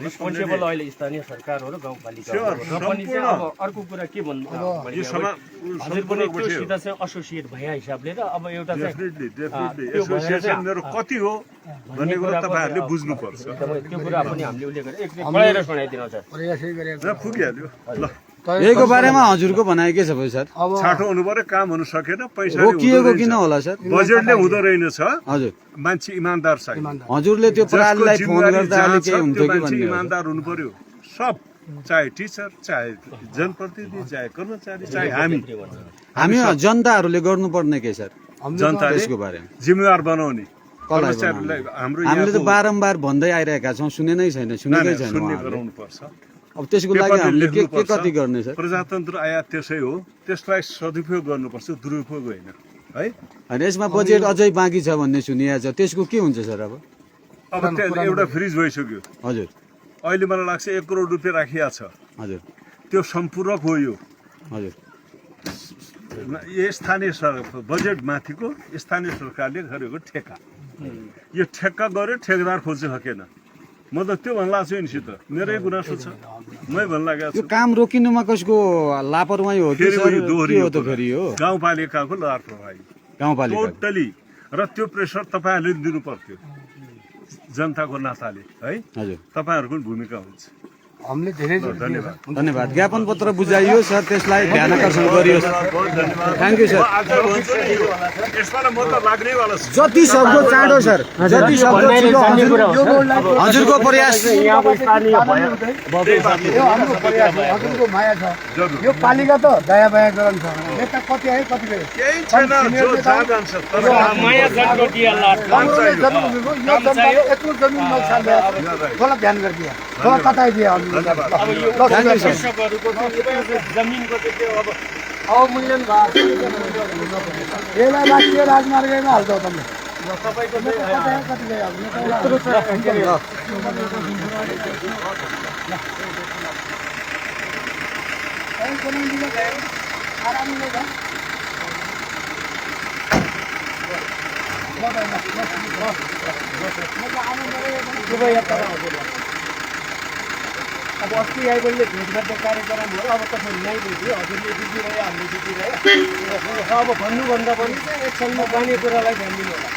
Responsible अहिले स्थानीय सरकार हो र गाउँपालिका हो। र पनि चाहिँ अब अर्को कुरा के भन्नु हजुर पनि त्योसित चाहिँ एसोसिएट भए हिसाबले र अब एउटा चाहिँ एसोसिएसन मेरो कति हो भन्ने कुरा तपाईहरुले बुझ्नु पर्छ। त्यो कुरा पनि हामीले उल्लेख गरेर एकचोटि पढाएर सुनाइदिनु सर। र पुगिहाल्यो। ल यहीको बारेमा हजुरको भनाइ के छ भाइ सर? छाटो हुनु पर्यो, काम हुन सकेन, पैसा रोकिएको किन होला सर? बजेटले हुँदो रहेन छ। हजुर मान्छे इमानदार छैन। हजुरले त्यो प्रहरीलाई फोन गर्दा अलि के हुन्थ्यो कि भन्ने इमानदार हुनु पर्यो सब, चाहे टिचर, चाहे जनप्रतिनिधि, चाहे कर्मचारी, चाहे हामी जनताहरूले गर्नुपर्ने के सर? जनताले त्यसको बारेमा जिम्मेवार बनाउने कर्मचारीलाई हाम्रो हामीले त बारम्बार भन्दै आइरहेका छौँ, सुनेनै छैन, सुनेकै छैन। सुन्ने गराउनु पर्छ। अब त्यसको लागि हामीले के कति गर्ने सर? प्रजातन्त्र आयात त्यसै हो, त्यसलाई सदुपयोग गर्नुपर्छ, दुरुपयोग होइन है। अनि यसमा बजेट अझै बाँकी छ भन्ने सुनिएको छ, त्यसको के हुन्छ सर? अब एउटा फ्रिज भइसक्यो। हजुर अहिले मलाई लाग्छ 1 करोड रुपियाँ राखिया छ। हजुर त्यो सम्पूरक हो। यो हजुर स्थानीय सरकार बजेट माथिको स्थानीय सरकारले गरेको ठेक्का। यो ठेक्का गर्यो, ठेकेदार खोज्नु सकेन। म त त्यो भन्न लाग्छु यिनीसित, मेरै गुनासो छ, मै भन्न लागेको छु। यो काम रोकिनुमा कसको लापरवाही हो कि सर? के हो त फेरि हो? गाउँपालिकाको लापरवाही गाउँपालिका टोटली। र त्यो प्रेसर तपाईहरुले दिनु पर्थ्यो जनताको नाताले है। हजुर तपाईहरुको भूमिका हुन्छ। हामीले धेरै धन्यवाद। धन्यवाद। ज्ञापन पत्र बुझाइयो सर, त्यसलाई ध्यान आकर्षण गरियो। Thank you sir. जति सक्दो चाँडो सर, जति सक्दो छिटो हजुरको प्रयास। हजुरको माया छ। यो पालिका त दया बाया गरम छ। नेता कति आयो कति गयो? केही छैन, जो जहाँ जान्छ तर माया जनको दिएला यो जनताले यत्रो जमिन नोक्सान भयो, थोडा ध्यान गरिदिए, थोडा कताइदिए। अब यो कृषकहरूको जमिनको चाहिँ त्यो अब अवमूल्यन भएको यसलाई राष्ट्रिय राजमार्गमा हाल्छौ तपाईँ। तपाईँको अब अस्ति आइबोलले भेटघाटको कार्यक्रमहरू अब कसरी नै बुझ्यो, हजुरले बुझिरह्यो, हामीले बुझिरह्यो। अब भन्नुभन्दा पनि चाहिँ एकछिनमा जाने कुरालाई ध्यान दिनु होला।